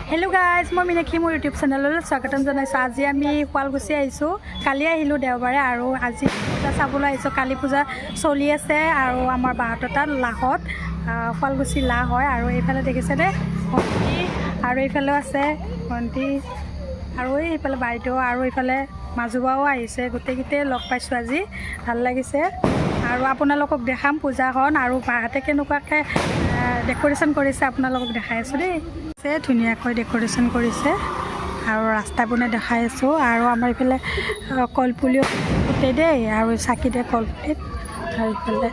Hello guys मैं मीनाक्षी मोर YouTube channel स्वागतम जानाइছোঁ। আজি আমি শুৱালকুছি আহিছোঁ। কালি আহিলোঁ দেওবাৰে আৰু আজি পূজা চাবলৈ আহিছোঁ। কালী পূজা চলি আছে আৰু আমাৰ বাহঁতৰ তাত লাহত শুৱালকুছি লাহ হয় আৰু এইফালে দেখিছেনে ভণ্টি আৰু এইফালেও আছে ভণ্টি আৰু এইফালে বাইদেউ আৰু এইফালে মাজুবাও আহিছে। গোটেইকেইটাই লগ পাইছোঁ আজি, ভাল লাগিছে আৰু আপোনালোকক দেখাম পূজাখন আৰু বাহঁতে কেনেকুৱাকৈ ডেক'ৰেশ্যন কৰিছে আপোনালোকক দেখাই আছোঁ দেই। ধুনীয়াকৈ ডেক'ৰেশ্যন কৰিছে আৰু ৰাস্তা পিনে দেখাই আছোঁ আৰু আমাৰ এইফালে কলপুলিও গোটেই দেই আৰু চাকি দিয়ে কলপুলিত আৰু এইফালে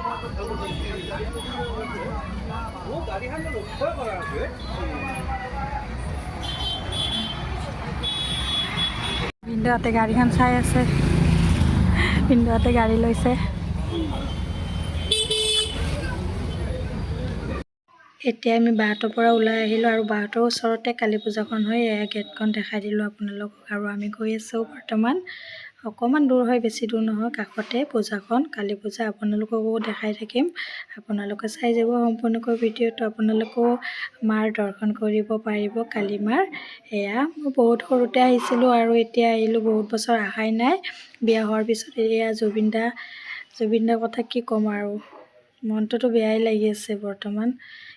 ভিনদেউহঁতে গাড়ীখন চাই আছে, ভিনদেউহঁতে গাড়ী লৈছে। এতিয়া আমি বাহঁতৰ পৰা ওলাই আহিলোঁ আৰু বাহঁতৰ ওচৰতে কালী পূজাখন হয়। এয়া গেটখন দেখাই দিলোঁ আপোনালোকক আৰু আমি গৈ আছোঁ বৰ্তমান। অকণমান দূৰ হয়, বেছি দূৰ নহয়, কাষতে পূজাখন কালী পূজা আপোনালোককো দেখাই থাকিম। আপোনালোকে চাই যাব সম্পূৰ্ণকৈ ভিডিঅ'টো, আপোনালোকেও মাৰ দৰ্শন কৰিব পাৰিব কালী মাৰ। এয়া মই বহুত সৰুতে আহিছিলোঁ আৰু এতিয়া আহিলোঁ, বহুত বছৰ অহাই নাই। বিয়া হোৱাৰ পিছত এয়া জুবিনদাৰ কথা কি ক'ম আৰু মনটোতো বেয়াই লাগি আছে বৰ্তমান,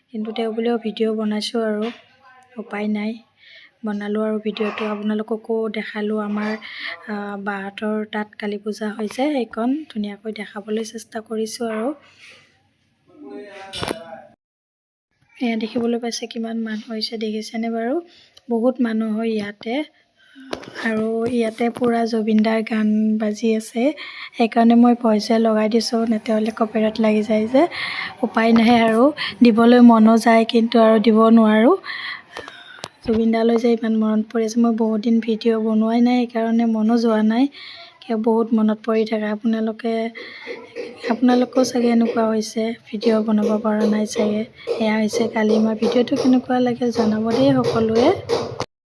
কিন্তু তেওঁ বুলিও ভিডিঅ' বনাইছোঁ আৰু উপায় নাই, বনালোঁ আৰু ভিডিঅ'টো আপোনালোককো দেখালোঁ। আমাৰ বাহঁতৰ তাত কালী পূজা হৈছে, সেইখন ধুনীয়াকৈ দেখাবলৈ চেষ্টা কৰিছোঁ আৰু এয়া দেখিবলৈ পাইছে কিমান মানুহ হৈছে, দেখিছেনে বাৰু? বহুত মানুহ হয় ইয়াতে আৰু ইয়াতে পূৰা জুবিনদাৰ গান বাজি আছে। সেইকাৰণে মই ভইচে লগাই দিছোঁ, নেতেহ'লে কপিৰাইট লাগি যায় যে, উপায় নাই আৰু দিবলৈ মনো যায় কিন্তু আৰু দিব নোৱাৰোঁ। জুবিনদালৈ যে ইমান মনত পৰি আছে, মই বহুত দিন ভিডিঅ' বনোৱাই নাই, সেইকাৰণে মনো যোৱা নাই, কিয় বহুত মনত পৰি থাকে। আপোনালোকেও চাগে এনেকুৱা হৈছে, ভিডিঅ' বনাব পৰা নাই চাগে। এয়া হৈছে কালি মাৰ ভিডিঅ'টো কেনেকুৱা লাগে জনাব দেই সকলোৱে।